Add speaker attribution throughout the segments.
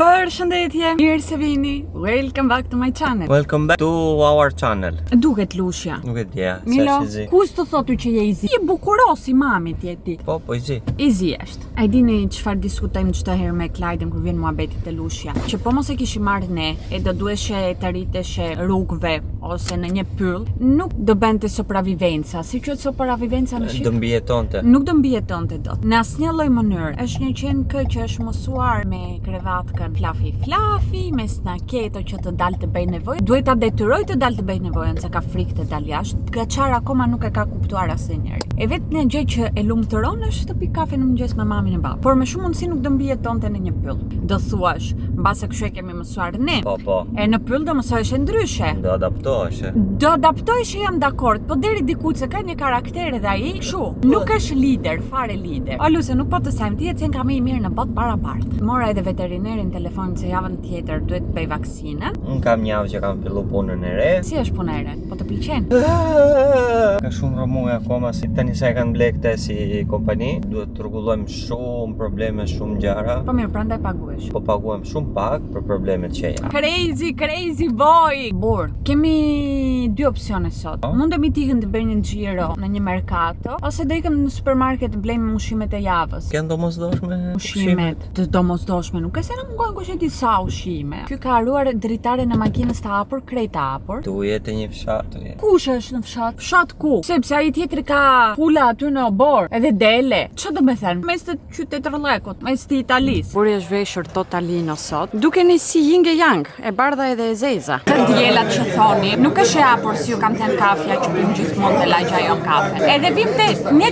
Speaker 1: Përshëndetje, mirë se vini. Welcome back to my channel.
Speaker 2: Welcome back to our channel.
Speaker 1: Duket Lushja.
Speaker 2: Nuk e dija,
Speaker 1: Milo,
Speaker 2: se si zi.
Speaker 1: kush të thotë që je i zi? Je bukuros i mamit je ti.
Speaker 2: Po i zi.
Speaker 1: I zi është. A i dini çfarë diskutojmë çdo herë me Klajdën kur vjen muhabeti te Lushja? Që po mos e kishim marrë ne, e do duheshe të riteshe rrugëve ose në një pyll, nuk do bente sopravivenca. Si quhet sopravivenca në shqip?
Speaker 2: Do mbijetonte.
Speaker 1: Nuk do mbijetonte dot. Në asnjë lloj mënyrë. Është një qenë që është mësuar me krevatkën flafi, me snaketo që të dalë të bëj nevojë. Duhet ta detyroj të dalë të bëj nevojën, se ka frikë të dalë jashtë. Gaçar akoma nuk e ka kuptuar asnjëri. E vetmja gjë që e lumturon është të pi kafe në mëngjes me mamin e babën. Por me shumë mundësi nuk do mbijetonte në një pyll. Do thuash, mbase kështu e kemi mësuar ne.
Speaker 2: Po.
Speaker 1: E në pyll do mësohesh ndryshe.
Speaker 2: Do adaptohesh.
Speaker 1: Do adaptohesh, jam dakord, po deri diku se ka një karakter edhe ai, kështu. Nuk është lider, fare lider. O Luse, nuk po të sajmë, ti e cen ka më i mirë në botë barabartë. Mora edhe veterinerin telefon se javën tjetër duhet të bëj vaksinën.
Speaker 2: Unë kam një javë që kam fillu punën e re.
Speaker 1: Si është puna e re? Po të pëlqen?
Speaker 2: Ka shumë rëmuj akoma, si tani sa e kanë ble këte si kompani. Duhet të rregullojmë shumë probleme, shumë gjëra.
Speaker 1: Po mirë, prandaj paguhesh.
Speaker 2: Po paguam shumë pak për problemet që janë.
Speaker 1: Crazy boy! Bur, kemi dy opsione sot. Mundemi të ikëm të bëjmë një xhiro në një mercato, ose do ikëm në supermarket të blejmë ushqimet e javës.
Speaker 2: Kënë domosdoshme
Speaker 1: Ushqimet të domosdoshme, nuk e se në mungojnë kush e di sa ushqime. Ky ka haruar dritare në makinës të hapur, krejt të hapur.
Speaker 2: Tu jetë një fshat.
Speaker 1: Kush është në fshat? Fshat ku? Sepse ai tjetri ka pula aty në obor, edhe dele. Ç'o do të thënë? Mes të qytet rrllekut, mes të Italisë. Buri është veshur totalino sot. Dukeni si yin e yang, e bardha edhe e zeza. Të djelat që thoni, nuk është e hapur si ju kam thënë kafja që bim gjithmonë të lagja jon kafe. Edhe vim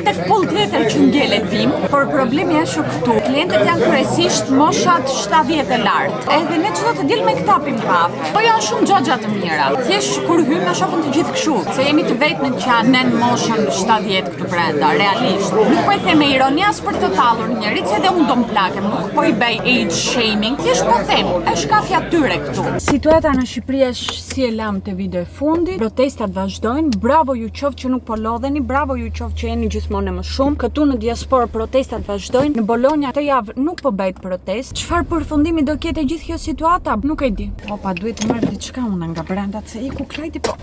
Speaker 1: tek pull tjetër që ngjelet vim, por problemi është këtu. Klientët janë kryesisht moshat 70 e lartë. Edhe ne çdo të diel me këta pim kafe. Po janë shumë xhaxha të mira. Thjesht kur hym na shohim të gjithë kështu, se jemi të vetmit që janë nën moshën 70 këtu brenda, realisht. Nuk po e them me ironi as për të tallur njerit, se edhe unë do m'plakem, nuk po i bëj age shaming. Thjesht po them, është kafja tyre këtu. Situata në Shqipëri është si e lam te video e fundit. Protestat vazhdojnë. Bravo ju qoftë që nuk po lodheni, bravo ju qoftë që jeni gjithmonë më shumë. Këtu në diasporë protestat vazhdojnë. Në Bologna këtë javë nuk po bëhet protest. Çfarë përfundimi do ketë gjithë kjo situata? Nuk e di. Opa, duhet të marr diçka unë nga brenda se iku Klajti po.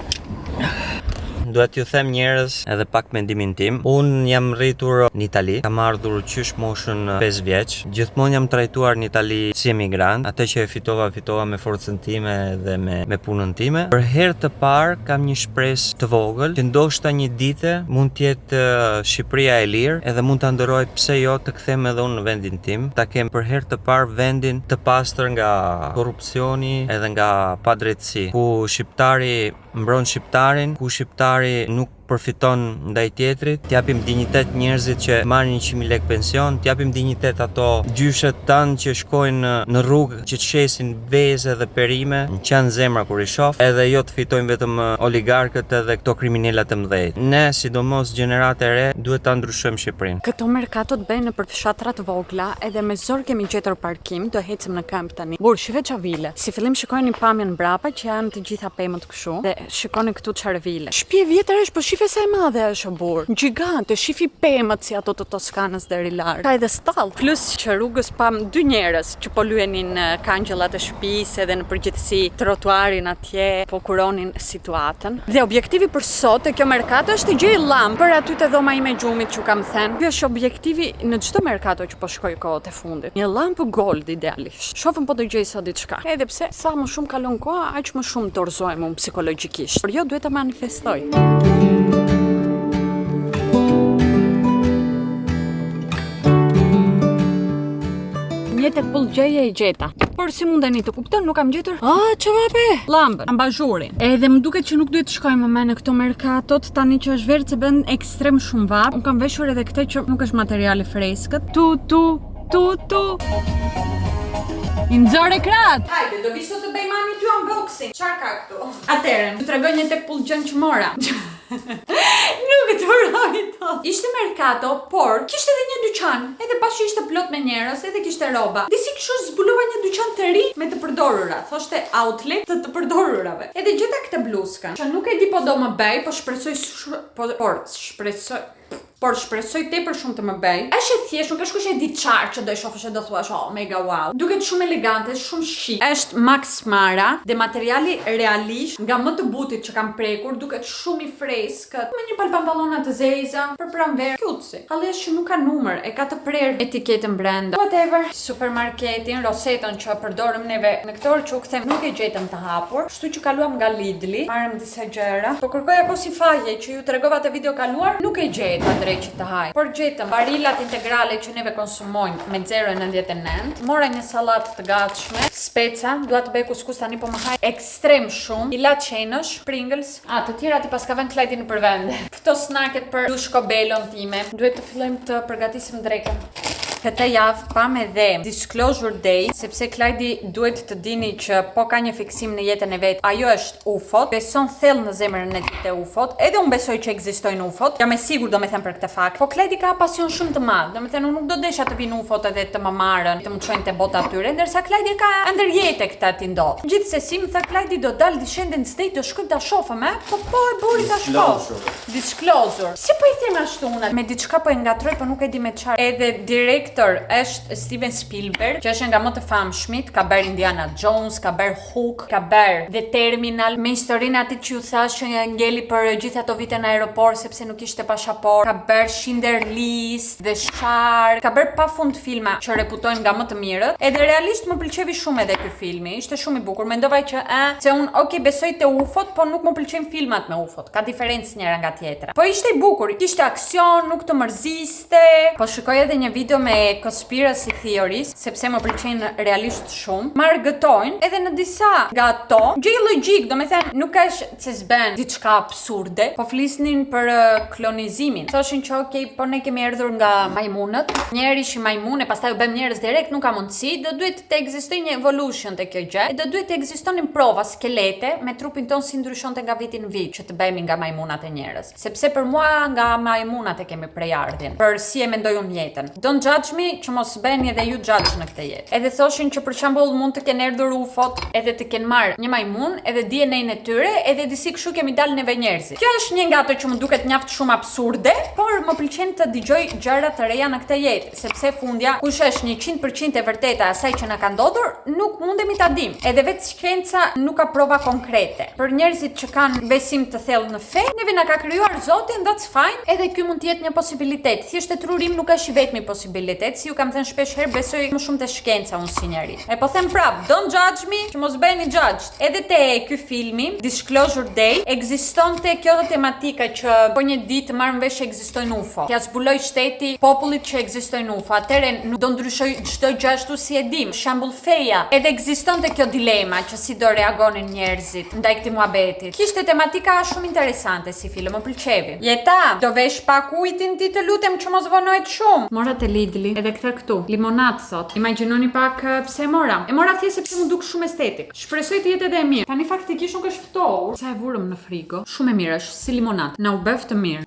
Speaker 2: Duhet ju them njerëz edhe pak mendimin tim. Unë jam rritur në Itali, kam ardhur qysh moshën 5 vjeç. Gjithmonë jam trajtuar në Itali si emigrant. Atë që e fitova me forcën time dhe me punën time. Për herë të parë kam një shpresë të vogël që ndoshta një ditë mund të jetë Shqipëria e lirë, edhe mund ta ndëroj pse jo të kthehem edhe unë në vendin tim. Ta kem për herë të parë vendin të pastër nga korrupsioni edhe nga padrejtësi, ku shqiptari mbron shqiptarin, ku shqiptari nuk përfiton ndaj tjetrit, t'japim dinjitet njerëzit që marrin 100.000 lekë pension, t'japim dinjitet ato gjyshet tanë që shkojnë në rrugë që të shesin vezë dhe perime, në qanë zemra kur i shoh, edhe jo të fitojnë vetëm oligarkët edhe këto kriminalet të mëdhenj. Ne, sidomos gjenerata e re, duhet ta ndryshojmë Shqipërinë. Këto merkato të bëjnë nëpër fshatra të vogla, edhe me zor kemi gjetur parkim, do ecim në kamp tani. Bur, shive çavile. Si fillim shikojeni pamjen mbrapa që janë të gjitha pemët kështu, dhe shikoni këtu çfarë vile. Shtëpi e vjetër është, po shife sa e madhe është bur. Gjigante, shifi pemët si ato të Toskanës deri lart. Ka edhe stall. Plus që rrugës pam dy njerëz që po lyenin kangjëllat e shtëpisë edhe në përgjithësi trotuarin atje, po kuronin situatën. Dhe objektivi për sot e kjo merkato është gjë e llam për aty te dhoma ime gjumit që kam thënë. Ky është objektivi në çdo merkato që po shkoj kohët e fundit. Një lamp gold idealisht. Shohim po do gjej sa diçka. Edhe pse sa më shumë kalon koha, aq më shumë dorëzohem unë psikologjikisht. Por jo duhet ta manifestoj. Një tek pullgjeje e gjeta. Por si mundeni të kupton, nuk kam gjetur. Çavape, llambën, ambazhurin. Edhe më duket që nuk duhet të shkojmë më në këto merkatot tani që është verë se bën ekstrem shumë vap. Unë kam veshur edhe këtë që nuk është materiale freskët. Tu. I nxorë krat. Hajde, do vish sot të bëj mami ty unboxing. Çfarë ka këtu? Atëherë, ju tregoj një tek pullgjen që mora. Nuk e turoj to. Ishte merkato, por kishte edhe një dyqan. Edhe pashë ishte plot me njerëz, edhe kishte rroba. Disi kështu zbulova një dyqan të ri me të përdorura. Thoshte outlet të përdorurave. Edhe gjeta këtë bluzkën. Që nuk e di po do më bëj, po shpresoj
Speaker 1: por shpresoj tepër shumë të më bëj. Është e thjeshtë, nuk është kush e di çfarë që do e shohësh e do thuash, "Oh, mega wow." Duket shumë elegante, shumë chic. Është Max Mara dhe materiali realisht nga më të butit që kam prekur, duket shumë i freskët, me një pantallona të zeza për pranverë. Cute. Halli është që nuk ka numër, e ka të prerë etiketën brenda. Whatever. Supermarketin, rosetën që përdorëm neve në këtë orë që u kthem nuk e gjetëm të hapur, kështu që kaluam nga Lidli, marrëm disa gjëra. Po kërkoja kosi faje që ju tregova te video kaluar, nuk e gjeta drejt që të haj. Por gjetëm barilat integrale që neve konsumojmë me 0,99. Mora një sallatë të gatshme, speca, dua të bëj kuskus tani po më haj ekstrem shumë. I la qenësh, Pringles, të tjera ti paska vend Klajdi në përvende. Këto snacket për dushkobelon time. Duhet të fillojmë të përgatisim drekën. Këtë javë pam edhe Disclosure Day, sepse Klajdi duhet të dini që po ka një fiksim në jetën e vet. Ajo është UFO-t, beson thellë në zemrën e tij te UFO-t. Edhe unë besoj që ekzistojnë UFO-t. Jam e sigurt domethënë për këtë fakt. Po Klajdi ka pasion shumë të madh. Domethënë unë nuk do desha të vinë UFO-t edhe të më marrën, të më çojnë te bota atyre, ndërsa Klajdi ka ndërjetë këtë ti ndodh. Gjithsesi më tha Klajdi do dal Descendants Day, do shkoj ta shohëm, po e buri ta shkosh. Disclosure. Si po i them ashtu unë? Me diçka po e ngatroj, po nuk e di me çfarë. Edhe direkt është Steven Spielberg, që është nga më të famshmit, ka bërë Indiana Jones, ka bërë Hook, ka bërë The Terminal, me historinë atit që ju thash që ngeli për gjithë ato vite në aeroport sepse nuk ishte pasaport, ka bërë Schindler List, The Shark, ka bërë pafund filma që reputojnë nga më të mirët, edhe realisht më pëlqevi shumë edhe ky filmi, ishte shumë i bukur. Mendova që se unë besoj te UFO-t, po nuk më pëlqejnë filmat me UFO-t, ka diferencë njëra nga tjetra. Po ishte i bukur, ishte aksion, nuk të mërziste. Po shikoj edhe një video me conspiracy theories, sepse më pëlqejnë realisht shumë. Marrgëtojnë edhe në disa nga ato gjë logjik, domethënë nuk është se s'bën diçka absurde, po flisnin për klonizimin. Thoshin që okay, po ne kemi erdhur nga majmunët, njëri ishi majmune, pastaj u bëm njerëz direkt, nuk ka mundësi, do duhet të ekzistojë një evolution te kjo gjë, do duhet të ekzistonin prova skelete me trupin ton si ndryshonte nga viti në vit që të bëhemi nga majmunat e njerëz. Sepse për mua nga majmunat e kemi prejardhjen, për si e mendoj unë jetën. Don't judge me, që mos bëni edhe ju judge në këtë jetë. Edhe thoshin që për shembull mund të kenë erdhur UFO-t edhe të kenë marrë një majmun edhe DNA-n e tyre edhe disi kështu kemi dalë neve njerëzit. Kjo është një nga ato që më duket mjaft shumë absurde, por më pëlqen të dëgjoj gjëra të reja në këtë jetë, sepse fundja kush është 100% e vërteta asaj që na ka ndodhur, nuk mundemi ta dim. Edhe vetë shkenca nuk ka prova konkrete. Për njerëzit që kanë besim të thellë në fe, neve na ka krijuar Zoti, that's fine. Edhe ky mund të jetë një posibilitet. Thjesht e trurim nuk është i vetmi posibilitet. Si ju kam thënë shpesh herë, besoj më shumë te shkenca unë si njeri. E po them prap, don't judge me, që mos bëheni judged. Edhe te ky filmi, Disclosure Day, ekzistonte kjo tematika që po një ditë marrën vesh ekzistojnë UFO. Ja zbuloi shteti popullit që ekzistojnë UFO. Atëherë nuk do ndryshoj çdo gjë ashtu si e dim. Shembull feja. Edhe ekzistonte kjo dilema që si do reagonin njerëzit ndaj këtij muhabetit. Kishte tematika shumë interesante si film, më pëlqevi. Jeta, do vesh pak ujin ti të lutem që mos vonohet shumë. Mora te Lidli, edhe këtë këtu. Limonat thot. Imagjinoni pak pse e mora. E mora thjesht sepse më duk shumë estetik. Shpresoj të jetë edhe e mirë. Tani faktikisht nuk është ftohur. Sa e vurëm në frigo. Shumë e mirë është, si limonat. Na u bëf të mirë.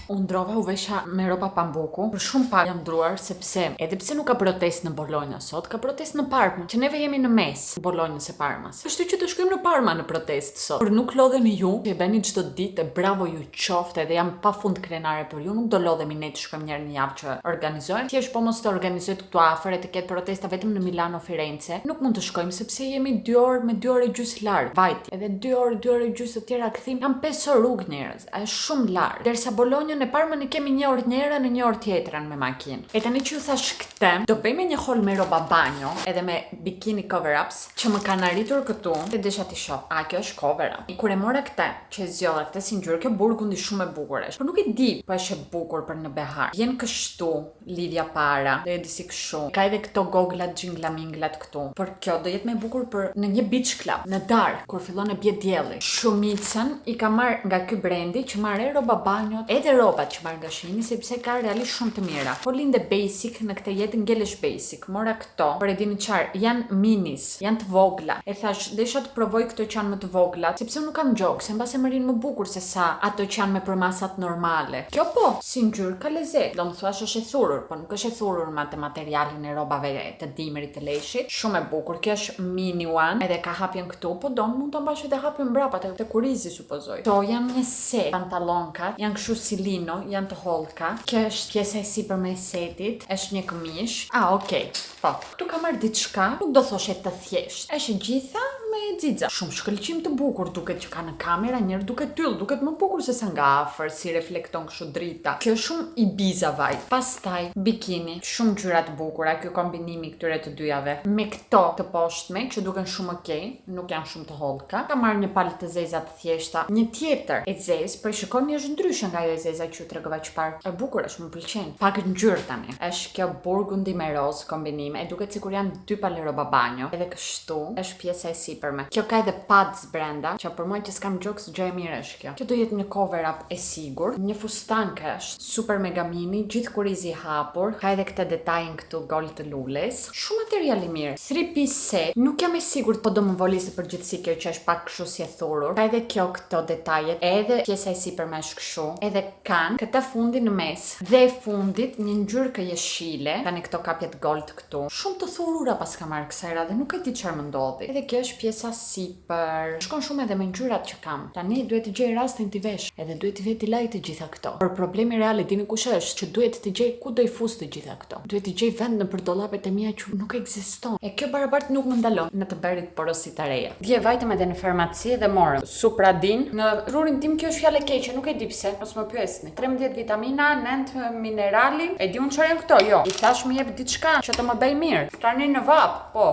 Speaker 1: Unë ndrova u vesha me rroba pambuku. Për shumë pak jam ndruar sepse edhe pse nuk ka protestë në Bologna sot, ka protestë në Parma, që neve jemi në mes Bolonjës e Parmas. Kështu që të shkojmë në Parma në protestë sot. Por nuk lodheni ju, që e bëni çdo ditë, bravo ju qoftë, edhe jam pafund krenare për ju. Nuk do lodhemi ne të shkojmë njëherë në javë që organizojnë. Thjesht po mos të organizohet këtu afër e të ketë protesta vetëm në Milano, Firenze. Nuk mund të shkojmë sepse jemi 2 orë me 2 orë gjys larg. Vajti. Edhe 2 orë gjys të tjera kthim. Jam 5 orë rrugë njerëz. Është shumë larg. Derisa Bolonjën e Parmën e kemi 1 orë njëra në 1 orë tjetrën me makinë. E tani që ju thash këtë, do bëjmë një hol me roba banjo, edhe me bikini cover-ups, që më kanë arritur këtu, dhe desha t'i shoh. A kjo është cover-up. Kur e mora këtë, që e zgjodha këtë si ngjyrë, kjo burgundi shumë e bukur është. Por nuk e di, po është e bukur për në behar. Vjen kështu, lidhja para, dhe e disi kështu. Ka edhe këto goglat gjinglaminglat këtu. Por kjo do jetë më e bukur për në një beach club, në darkë, kur fillon e bie dielli. Shumicën i ka marr nga ky brendi që marrë rroba banjo, edhe rrobat që marr nga Shini, sepse ka realisht shumë të mira. Po linde basic në këtë jetë ngelesh basic. Mora këto, por e dini çfarë, janë minis, janë të vogla. E thash, desha të provoj këto që janë më të vogla, sepse unë nuk kam gjok, se mbase më rinë më bukur se sa ato që janë me përmasat normale. Kjo po, si ngjyrë ka lezet. Do më thua thash është e thurur, po nuk është e thurur me atë materialin e rrobave të dimrit të leshit. Shumë e bukur. Kjo është mini one, edhe ka hapjen këtu, po mund ta mbash edhe hapjen mbrapa te kurizi supozoj. To janë një set pantallonkat, janë kështu si lino, janë të hollka. Kjo është pjesa e sipërme e setit, është një këmish. Okay. Po, këtu ka marrë diçka, nuk do thoshe të thjesht. Është gjitha me xixa. Shumë shkëlqim të bukur duket që ka në kamera, njëherë duket yll, duket më bukur se sa nga afër, si reflekton kështu drita. Kjo është shumë Ibiza vibe. Pastaj bikini, shumë ngjyra të bukura, ky kombinimi këtyre të dyjave. Me këto të poshtme, që duken shumë okay, nuk janë shumë të hollka. Ka marrë një palë të zeza të thjeshta, një tjetër e zezë, po shikoni është ndryshe nga ajo e zeza që ju tregova çfarë. E bukur është, më pëlqen. Pak ngjyrë tani. Është kjo burgundi me roz kombinim, e duket sikur janë dy palë rroba banjo. Edhe kështu është pjesa e sipërme. Kjo ka edhe pads brenda, që për mua që s'kam gjoks gjë e mirë është kjo. Kjo do jetë një cover up e sigurt, një fustan është super mega mini, gjithë kurizi i hapur, ka edhe këtë detajin këtu gol të lules. Shumë material i mirë. 3-piece set, nuk jam e sigurt, po do më volisë përgjithësi kjo që është pak kështu si e thurur. Ka edhe kjo këto detajet, edhe pjesa e sipërme është kështu, edhe kanë këtë fundi në mes dhe fundit një ngjyrë jeshile, tani këto kapjet gold këtu. Shumë të thurura pas ka marrë kësaj radhe, nuk e di çfarë më ndodhi. Edhe kjo është pjesa sipër. Shkon shumë edhe me ngjyrat që kam. Tani duhet të gjej rastin t'i vesh, edhe duhet të veti laj të gjitha këto. Por problemi real e dini kush është, që duhet të gjej ku do i fus të gjitha këto. Duhet të gjej vend nëpër dollapet e mia që nuk ekziston. E kjo barabart nuk më ndalon në të bërit porosi të reja. Dje vajtëm edhe në farmaci dhe morëm Supradin. Në rrurin tim kjo është fjalë e keqe, nuk e di pse, mos më pyesni. 13 vitamina, 9 minerali. E di unë çfarë janë këto? Jo. I thash më jep diçka që të më bëj mirë. Tani në vap, po.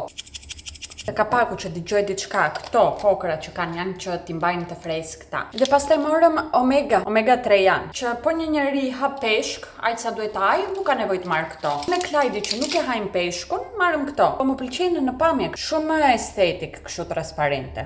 Speaker 1: Të kapaku që dëgjoj diçka, këto kokëra që kanë janë që t'i mbajnë të freskëta. Dhe pastaj morëm omega 3 janë, që po një njeri ha peshk, aq sa duhet ai, nuk ka nevojë të marr këto. Me Klajdi që nuk e hajm peshkun, marrëm këto. Po më pëlqejnë në pamje, shumë estetik, kështu transparente.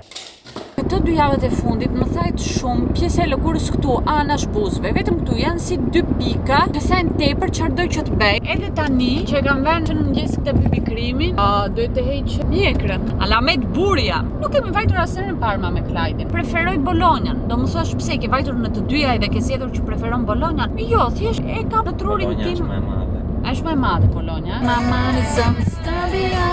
Speaker 1: Këto 2 javët e fundit më thajt shumë pjesë e lëkurës këtu anash buzëve. Vetëm këtu janë si 2 pika, të thajnë tepër çfarë do që të bëj. Edhe tani që e kam vënë në mëngjes këtë BB krimin, duhet të heq mjekrën. Alamet burja. Nuk kemi vajtur asnjëherë në Parma me Klajdin. Preferoj Bolognan. Do më thosh pse ke vajtur në të dyja edhe ke zgjedhur që preferon Bolognan? Jo, thjesht e kam në trurin tim. Është më e madhe Bologna. Mama is on Stabia.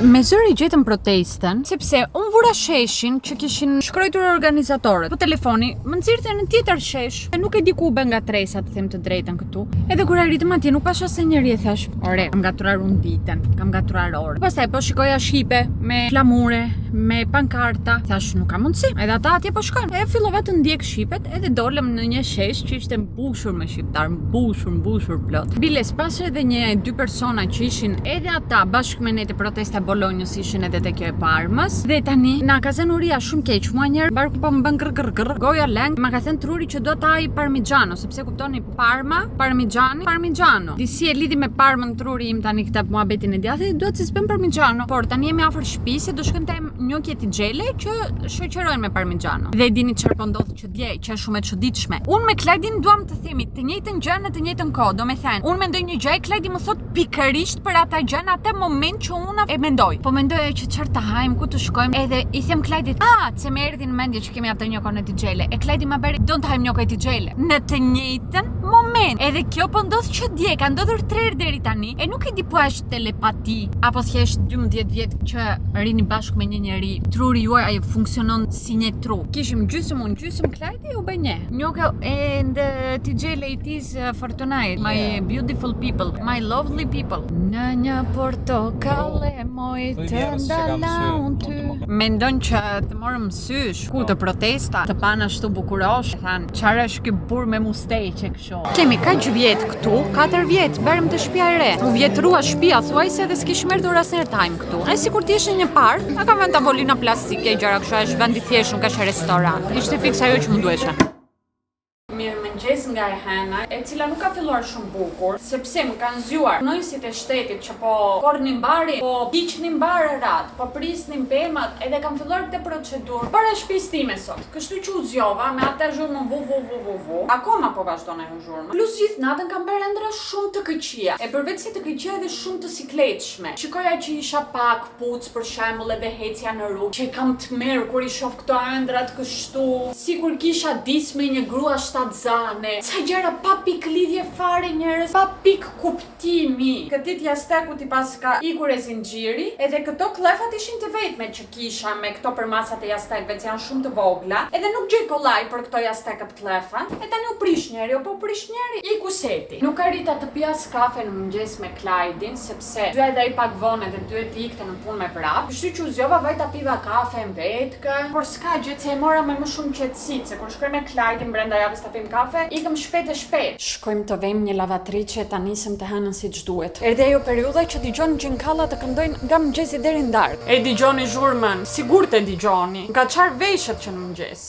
Speaker 1: Me zëri gjetëm protestën, sepse unë vura sheshin që kishin shkruar organizatorët. Po telefoni më nxirrte në tjetër shesh, e nuk e di ku bë ngatresa, të them të drejtën këtu. Edhe kur arritëm atje nuk pash asnjë njeri, e thash, "Ore, kam gatuar unë ditën, kam gatuar orën." Pastaj po shikoja shipe me flamure, me pankarta. Thash, nuk ka mundësi. Edhe ata atje po shkojnë. E fillova të ndjek shipet, edhe dolëm në një shesh që ishte mbushur me shqiptar, mbushur plot. Biles pas edhe 1-2 persona që ishin edhe ata bashkë me ne te protesta Bolonjës ishin edhe te kjo e Parmës. Dhe tani na ka thënë uria shumë keq. Mua njëherë barku po më bën grr, goja leng. Ma ka thënë truri që do ta ai Parmigiano, sepse kuptoni Parma, Parmigiano. Disi e lidhi me Parmën truri im tani këtë muhabetin e djathtë, duhet të s'bën Parmigiano. Por tani jemi afër shtëpisë, do shkojmë te njokje të xhele që shoqërojnë me Parmigiano. Dhe dini çfarë po ndodh që dje, që është shumë e çuditshme. Unë me Klajdin duam të themi të njëjtën gjë në të njëjtën kohë, do me thënë, unë mendoj një gjë, Klajdi më thot pikërisht për ata gjë në atë moment që unë e mendoj. Po mendoja që çfarë të hajmë, ku të shkojmë, edhe i them Klajdit, se më erdhi në mendje që kemi atë njokën e xhele. E Klajdi më bëri, do të hajmë njokën e xhele. Në të njëjtën moment. Edhe kjo po ndodh që dje, ka ndodhur 3 herë deri tani. E nuk e di po është telepati apo thjesht 12 vjet që rini bashkë me një njeri. Truri juaj ai funksionon si një tru. Kishim gjysmë unë, gjysmë Klajdi u bë një. Njoka and të xhele it is for tonight. My beautiful people, my lovely people. Në një portokale moj të ndalaun ty. Mendon që të morëm sysh ku të protesta, të pana ashtu bukurosh, than, çfarë është ky burr me musteqe kështu. Kemi kaq vjet këtu, 4 vjet, bërëm të shtëpia e re. U vjetrua shtëpia thuajse dhe s'kishim erdhur asnjëherë time këtu. Ai sikur të ishte një park, na ka vënë tavolina plastike, gjëra kështu, është vend i thjeshtë, nuk ka restoran. Ishte fiks ajo që më duhesha. Mirëmëngjes nga e hena, e cila nuk ka filluar shumë bukur, sepse më kanë zgjuar punonësit e shtetit që po korrnin mbari, po hiqnin barat, po prisnin pemat, edhe kanë filluar këtë procedurë para shtëpisë time sot. Kështu që u zgjova me atë zhurmën vu. Akoma po vazhdon ajo zhurmë. Plus gjithë natën kam bërë ëndra shumë të këqija. E përveç se të këqija edhe shumë të sikletshme. Shikoja që isha pak puc për shembull edhe hecja në rrugë, që kam të merr kur i shoh këto ëndrat kështu, sikur kisha dis me një grua shtatzane. Ca gjëra pa pik lidhje fare njerëz, pa pik kuptimi. Këtë ditë jastekut i paska ikur e zinxhiri, edhe këto klefat ishin të vetme që kisha me këto përmasat e jastekëve që janë shumë të vogla, edhe nuk gjej kollaj për këto jastekët klefa. E tani u prish njeri, po prish njeri, iku seti. Nuk arrita të pijas kafe në mëngjes me Klajdin, sepse dy edhe ai pak vonë dhe duhet të ikte në punë me vrap. Kështu që u zgjova vaj ta piva kafe mbetkë, por s'ka gjë se e mora me më shumë qetësi, se kur shkoj me Klajdin brenda javës ta pim kafe, ikëm shpejt e shpejt. Shkojmë të vëmë një lavatriçe ta nisim të hënën siç duhet. Erdhi ajo periudha që dëgjon xhinkalla të këndojnë nga mëngjesi deri në darkë. E dëgjoni zhurmën, sigurt e dëgjoni. Nga çfarë veshët që në mëngjes.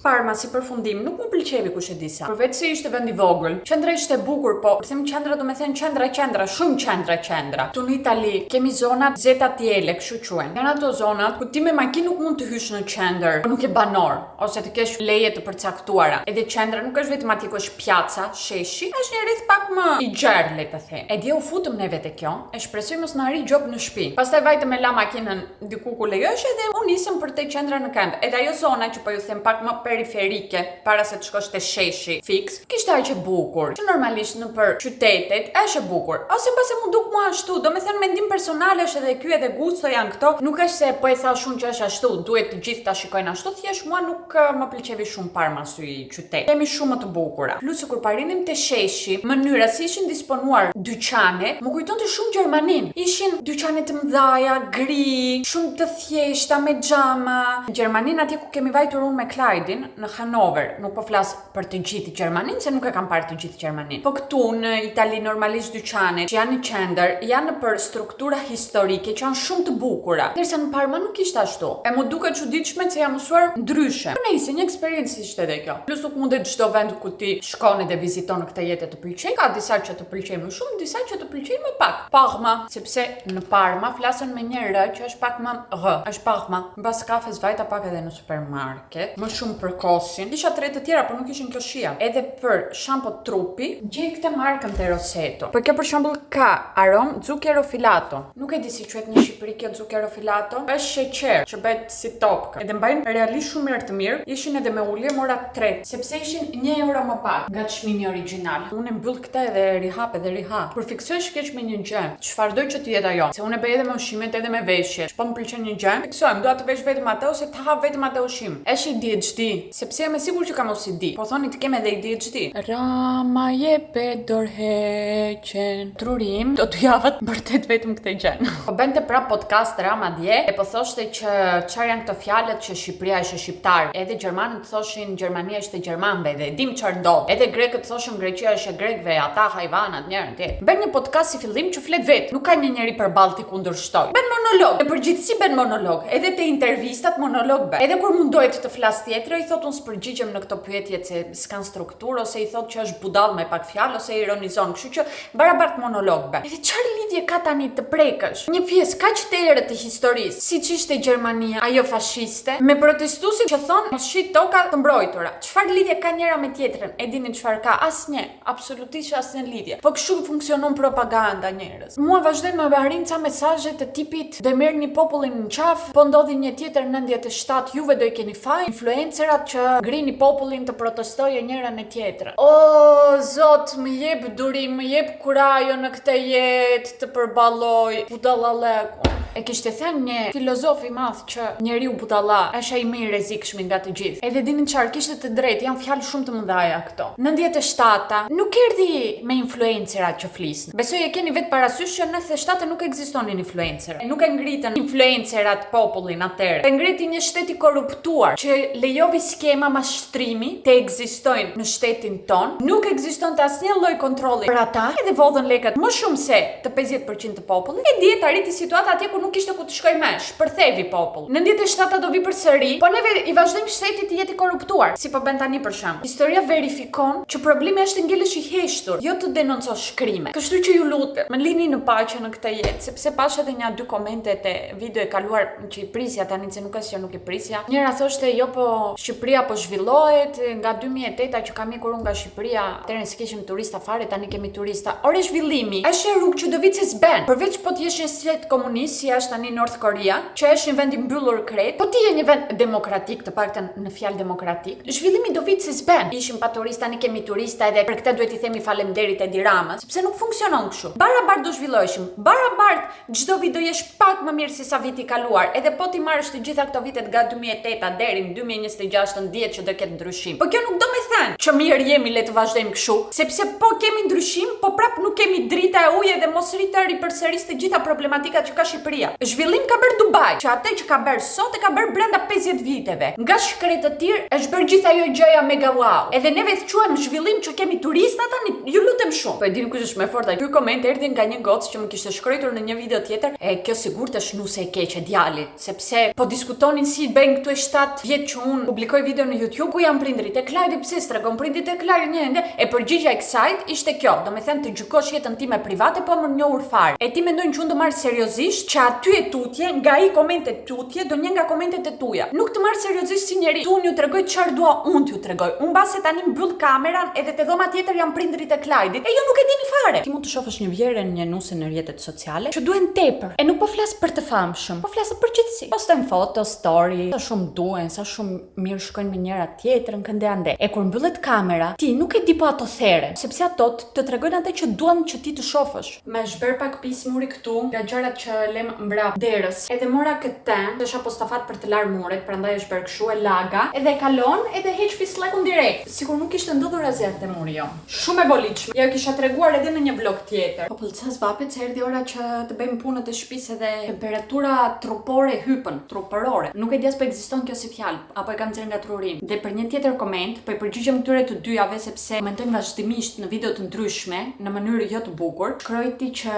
Speaker 1: Parma si përfundim nuk më pëlqevi kush e di sa. Përveç se ishte vend i vogël, qendra ishte bukur, po për them qendra do të thënë qendra, shumë qendra. Tu në Itali kemi zonat ZTL, kështu quhen. Janë ato zonat ku ti me makinë nuk mund të hysh në qendër, po nuk e banor, ose të kesh leje të përcaktuara. Edhe qendra nuk është vetëm aty ku është pjaca, sheshi, është një rreth pak më i gjerë, le të them. E dje u futëm neve te kjo, e shpresoj mos na arri gjop në shtëpi. Pastaj vajtëm me la makinën diku ku lejosh edhe u nisëm për te qendra në këmbë. Edhe ajo zona që po ju them pak më periferike, para se të shkosh te sheshi fix, kishte aq e bukur. Që normalisht nëpër qytetet është e bukur. Ose pse mu duk mua ashtu, do të thënë mendim personal është edhe ky edhe gusto janë këto. Nuk është se po e thash unë që është ashtu, duhet të gjithë ta shikojnë ashtu, thjesht mua nuk më pëlqevi shumë Parma sy qytet. Kemi shumë më të bukura. Plus kur parinim te sheshi, mënyra si ishin disponuar dyqanet, më kujtonte shumë Gjermaninë. Ishin dyqane të mëdha, gri, shumë të thjeshta me xhama. Në Gjermaninë atje ku kemi vajtur unë me Klajdin, në Hanover, nuk po flas për të gjithë Gjermaninë, se nuk e kam parë të gjithë Gjermaninë. Po këtu në Itali normalisht dyqanet që janë në qendër, janë për struktura historike që janë shumë të bukura. Ndërsa në Parma nuk ishte ashtu. E mu duket çuditshme se jam mësuar ndryshe. Po nëse një eksperiencë ishte edhe kjo. Plus nuk mundet çdo vend ku ti shkon dhe viziton këtë jetë të pëlqejë. Ka disa që të pëlqejnë më shumë, disa që të pëlqejnë më pak. Parma, sepse në Parma flasën me një r që është pak më r. Është Parma. Mbas kafes vajta pak edhe në supermarket. Më shumë për kosin. Isha tre të tjera, por nuk ishin kjo shija. Edhe për shampo trupi, gjej këtë markën te Roseto. Por kjo për shembull ka arom zucchero filato. Nuk e di si quhet në Shqipëri kjo zucchero filato. Është sheqer që bëhet si topkë. Edhe mbajnë realisht shumë mirë të mirë. Ishin edhe me ulje, mora 3, sepse ishin 1 euro më pak nga çmimi origjinal. Unë mbyll këtë edhe rihap. Kur fiksohesh keq me një gjë, çfarë do që të jetë ajo? Se unë bëj edhe me ushqimet edhe me veshjet. Po më pëlqen një gjë, fiksojmë, dua të vesh vetëm atë ose të ha vetëm atë ushqim. Është ADHD, sepse jam e sigurt që kam OCD. Po thoni të kem edhe ADHD. Rama jepe dorheqen. Trurim, do të javat vërtet vetëm këtë gjë. Po bente prap podcast Rama dje, e po thoshte që çfarë janë këto fjalët që Shqipëria është shqiptar. Edhe gjermanët thoshin Gjermania është e gjermanëve dhe dim çfarë ndodh. Edhe grekët thoshin Greqia është e grekëve, ata hajvanat njërin tjetrin. Bën një podcast si fillim që flet vet. Nuk ka një njeri përballë ti kundërshton. Bën monolog. Në përgjithësi bën monolog. Edhe te intervistat monolog bën. Edhe kur mundohet të flas tjetër, i thot unë s'përgjigjem në këto pyetje se s'kan strukturë ose i thot që është budall me pak fjalë ose ironizon. Kështu që barabart monolog bën. Edhe çfarë lidhje ka tani të prekësh? Një pjesë kaq të errët të historisë, siç ishte Gjermania, ajo fashiste, me protestuesin që thon mos shit toka të mbrojtura. Çfarë lidhje ka njëra me tjetrën? E dini çfarë ka? Asnjë, absolutisht asnjë lidhje. Po kështu funksionon propaganda njerëz. Mua vazhdojnë më arrin ca mesazhe të tipit do merrni popullin në qaf, po ndodhi një tjetër 97, juve do i keni faj, influencerat që ngrini popullin të protestojë njëra me tjetrën. O Zot, më jep durim, më jep kurajo në këtë jetë të përballoj budallallekun. E kishte thënë një filozof i madh që njeriu budalla është ai më i rrezikshëm nga të gjithë. Edhe dinin çfarë, kishte të drejtë, janë fjalë shumë të mëdha këto. 97-ta nuk erdhi me influencerat që flisnin. Besoj e keni vetë parasysh që në 97 nuk ekzistonin influencerat. Nuk e ngritën influencerat popullin atëherë. E ngriti një shtet i korruptuar që lejovi skema mashtrimi të ekzistojnë në shtetin ton. Nuk ekzistonte asnjë lloj kontrolli për ata, edhe vodhën lekët më shumë se të 50% të popullit. E dihet arriti situata atje ku nuk ishte ku të shkoj me, shpërthevi popull. Në 97 do vi përsëri, po neve i vazhdojmë shteti të jetë i korruptuar, si po bën tani për shemb. Historia verifikon që problemi është ngelesh i heshtur, jo të denoncosh krime. Kështu që ju lutem, më lini në paqe në këtë jetë, sepse pash edhe një dy komente te video e kaluar që i prisja tani se nuk është që nuk i prisja. Njëra thoshte jo po Shqipëria po zhvillohet, nga 2008 që kam ikur unë nga Shqipëria, atëherë s'kishim turista fare, tani kemi turista. Ore zhvillimi, është rrugë që do vit se s'ben. Përveç po të jesh një stet komunist si është tani North Korea, që është një vend i mbyllur krejt, po ti je një vend demokratik, të paktën në fjalë demokratik. Zhvillimi do vit se s'ben. Ishim pa turista, tani kemi turista edhe për këtë duhet i themi faleminderit Edi Ramës, sepse nuk funksionon kështu. Barabart do zhvilloheshim. Barabart çdo vit do jesh pak më mirë se sa viti i kaluar. Edhe po ti marrësh të gjitha këto vitet nga 2008 deri në 2026 të ndjehet që do ketë ndryshim. Po kjo nuk do me thënë që mirë jemi le të vazhdojmë kështu, sepse po kemi ndryshim, po prap nuk kemi drita e ujit dhe mos rritëri përsëris të gjitha problematikat që ka Shqipëria. Zhvillim ka bërë Dubai, që atë që ka bërë sot e ka bërë brenda 50 viteve. Nga shkretë të tjerë është bërë gjithë ajo gjëja mega wow. Edhe neve quajmë zhvillim që kemi turista tani, ju lutem shumë. Po e dini kush është më fort? Ky koment erdhi nga një gocë që më kishte shkruar në një video tjetër, e kjo sigurt është nuse e keqe djali, sepse po diskutonin si bëjnë këtu 7 vjet që unë publikoj video në YouTube ku janë prindrit e Klajrit, pse s'tregon prindrit e Klajrit një ende, e përgjigja e kësaj ishte kjo, do me thënë të gjykosh jetën time private po më njohur fare. E ti mendojnë që unë do marr seriozisht që aty e tutje, nga ai komente tutje, do një nga komentet e tuja. Nuk të marr seriozisht si njeri. Tu ju tregoj çfarë dua unë t'ju tregoj. Unë mbase tani mbyll kameran edhe te dhoma tjetër janë prindrit e Klajrit. E ju nuk e dini fare. Ti mund të shohësh një vjerë në një nuse në rrjetet sociale që duhen tepër. E nuk po flas për të famshëm, po flas për gjithësi. Postojnë foto, story, sa shumë duhen, sa shumë mirë shkojnë me njëra tjetrën kënde ande. E kur mbyllet kamera, ti nuk e di po ato theren, sepse ato të tregojnë atë që duan që ti të shohësh. Më zhber pak pismuri këtu, nga gjërat që lem mbrapa derës. Edhe mora këtë, desha postafat për të larë muret, prandaj është bërë kështu e laga, edhe kalon, edhe heq pislekun direkt. Sikur nuk kishte ndodhur asgjë te muri jo. Shumë e bolitshme. Ja kisha treguar edhe në një vlog tjetër. Po pëlqes vapet se erdhi ora që të bëjmë punët e shtëpisë edhe temperatura trupore hypën, trupërore. Nuk e di as po ekziston kjo si fjalë, apo e kam nxjerr nga trurim. Dhe për një tjetër koment, po i përgjigjem këtyre të dyjave sepse komentojnë vazhdimisht në video të ndryshme, në mënyrë jo të bukur. Shkroi ti që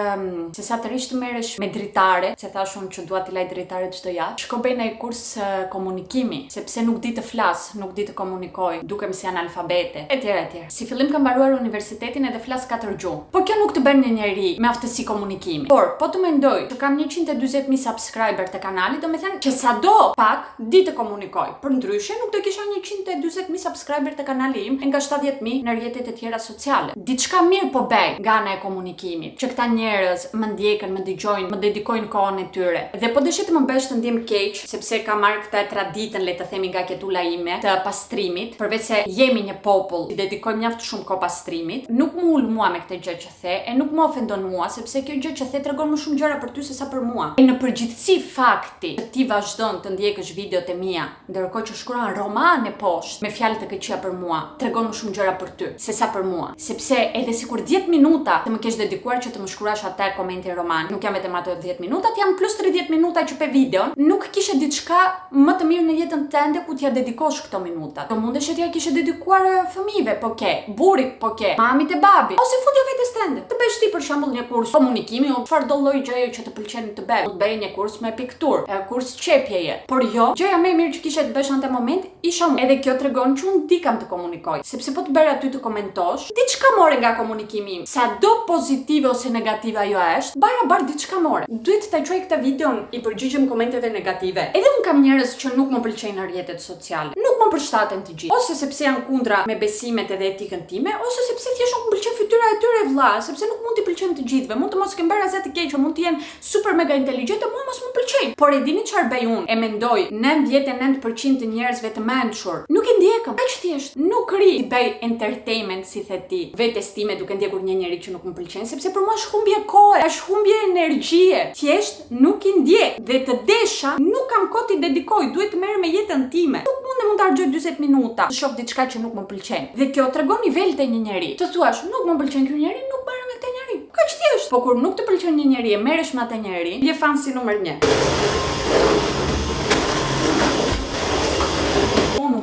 Speaker 1: se sa të rish të merresh me dritare, se thash unë që dua të laj dritare çdo javë. Shko bëj në kurs komunikimi, sepse nuk di të flas, nuk di të komunikoj, dukem si analfabete, etj. Si fillim kam mbaruar universitetin edhe flas 4 gjuhë. Po kjo nuk të bën një njeri me aftësi komunikimi. Por po të mendoj që kam 140.000 subscriber te kanali, do me thënë që sado pak di të komunikoj. Përndryshe nuk do kisha 140.000 subscriber te kanali im, nga 70.000 në rrjetet e tjera sociale. Diçka mirë po bëj nga ana e komunikimit, që këta njerëz më ndjekën, më dëgjojnë, më dedikojnë kohën e tyre. Dhe po dëshoj të më bësh të ndjem keq, sepse kam marrë këtë traditën, le të themi, nga ketula ime të pastrimit, përveç se jemi një popull që dedikojmë mjaft shumë kohë pastrimit, nuk më ul mua me këtë gjë që the, e nuk më ofendon mua, sepse kjo gjë që the tregon më shumë gjëra për ty se sa për mua. E në përgjithësi fakti që ti vazhdon të ndjekësh videot e mia, ndërkohë që shkruan romane poshtë me fjalë të këqija për mua, tregon më shumë gjëra për ty se sa për mua. Sepse edhe sikur 10 minuta të më kesh dedikuar që të më shkruash atë komentin roman, nuk jam vetëm ato 10 minuta, jam plus 30 minuta që pe videon, nuk kishe diçka më të mirë në jetën tënde ku t'ja dedikosh këto minuta. Do mundesh që t'ja kishe dedikuar fëmijëve, po ke, burrit, po ke, mamit e babit, ose futja vetes tënde. Të bësh ti për shembull një kurs komunikimi, o çfarë do lloj gjëje që të pëlqen të bëj. Të bëj një kurs me pikturë, kurs çepjeje. Por jo, gjëja më e mirë që kishe të bësh në atë moment isha unë. Edhe kjo tregon që unë di kam të komunikoj, sepse po të bëra aty të komentosh, diçka more nga komunikimi im. Sado pozitive ose negative ajo është, barabart diçka more. Duhet ta quaj këtë videon i përgjigjem komenteve negative. Edhe un kam njerëz që nuk më pëlqejnë në rrjetet sociale. Nuk më përshtaten të gjithë. Ose sepse janë kundra me besimet edhe etikën time, ose sepse thjesht nuk më pëlqen fytyra e tyre vëlla, sepse nuk mund t'i pëlqejnë të gjithëve. Mund të mos kenë bërë asgjë të keq, mund të jenë super mega inteligjentë, mua mos më pëlqejnë. Por e dini çfarë bëj unë? E mendoj 99% të njerëzve të mençur nuk e ndjekëm. Aq thjesht, nuk ri të bëj entertainment si the ti. Vetes time duke ndjekur një njeri që nuk më pëlqen, sepse për mua është humbje kohe, është humbje energjie. Thjesht nuk i ndjek. Dhe të desha nuk kam kohë t'i dedikoj, duhet të merrem me jetën time. Nuk mund të harxoj 40 minuta të shoh diçka që nuk më pëlqen. Dhe kjo tregon nivel të një njeri. Të thuash, nuk më pëlqen ky njeri, nuk bëra me këtë njeri. Kaq thjesht. Po kur nuk të pëlqen një njeri e merresh me atë njeri, je fan si numër 1.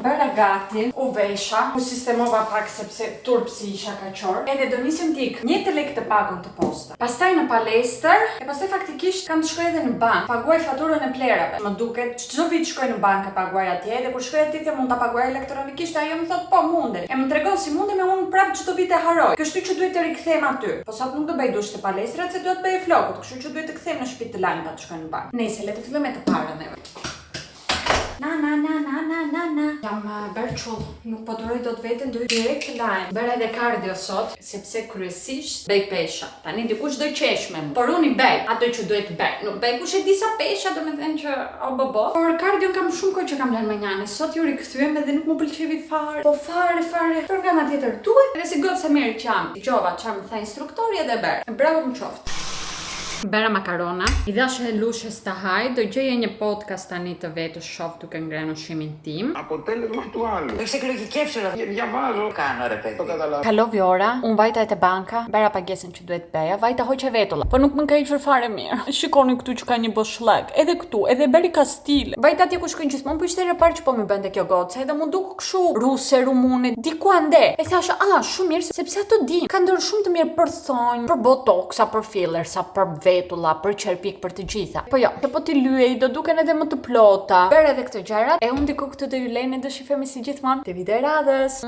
Speaker 1: bëra gati, u vesha, u sistemova pak sepse turpsi isha kaqor, edhe do nisim t'ik 1 lekë të pagun të posta. Pastaj në palestër, e pastaj faktikisht kam të shkoj edhe në bank, paguaj faturën e plerave. Më duket çdo vit shkoj në bank e paguaj atje, dhe kur shkoj atje mund ta paguaj elektronikisht, ajo më thot po mundet. E më tregon si mundem e unë prap çdo vit e haroj. Kështu që duhet të rikthehem aty. Po sot nuk do bëj dush të palestrat, se duhet bëj flokut, kështu që duhet të kthehem në shtëpi të lajmta të shkoj në bank. Nëse le të fillojmë me të parën neve. Jam bërqull, nuk po duroj dot veten, do direkt lajm. Bëra edhe kardio sot, sepse kryesisht bëj pesha. Tani dikush do qesh me mua, por unë i bëj ato që duhet bëj. Nuk bëj kush e di sa pesha, domethënë që o bobo. Por kardio kam shumë kohë që kam lënë manjane. Sot ju rikthyem edhe nuk më pëlqevi fare. Po fare. Programa tjetër duhet. Edhe si gocë mirë që jam. Dëgjova çfarë më tha instruktori edhe bër. Bravo më qoftë. Bëra makarona, i dashë e lushes të haj, do gjeje një podcast tani të vetë shof duke ngrënë ushqimin tim.
Speaker 3: Αποτέλεσμα του άλλου.
Speaker 4: Το ξεκλογικεύσω.
Speaker 3: Διαβάζω.
Speaker 4: Κάνω ρε παιδί.
Speaker 3: Το καταλαβαίνω.
Speaker 1: Kalovi ora, unë vajta e te banka, bëra pagesën që duhet bëja, vajta hoqe vetulla. Po nuk më ka qenë fare mirë. Shikoni këtu që ka një boshllëk, edhe këtu, edhe bëri ka stil. Vajta atje ku shkojnë gjithmonë, po ishte herë parë që po më bënte kjo gocë, edhe mu duk kështu ruse, rumune, diku ande. E thashë, shumë mirë, sepse ato din. Ka ndër shumë të mirë për thonjë, për botoksa, për fillersa, për vetulla, për qerpik, për të gjitha. Po jo, që po ti lyej, do duken edhe më të plota. Bërë edhe këto gjërat, e unë diku këtu do ju lejnë do shifemi si gjithmonë te video radhës.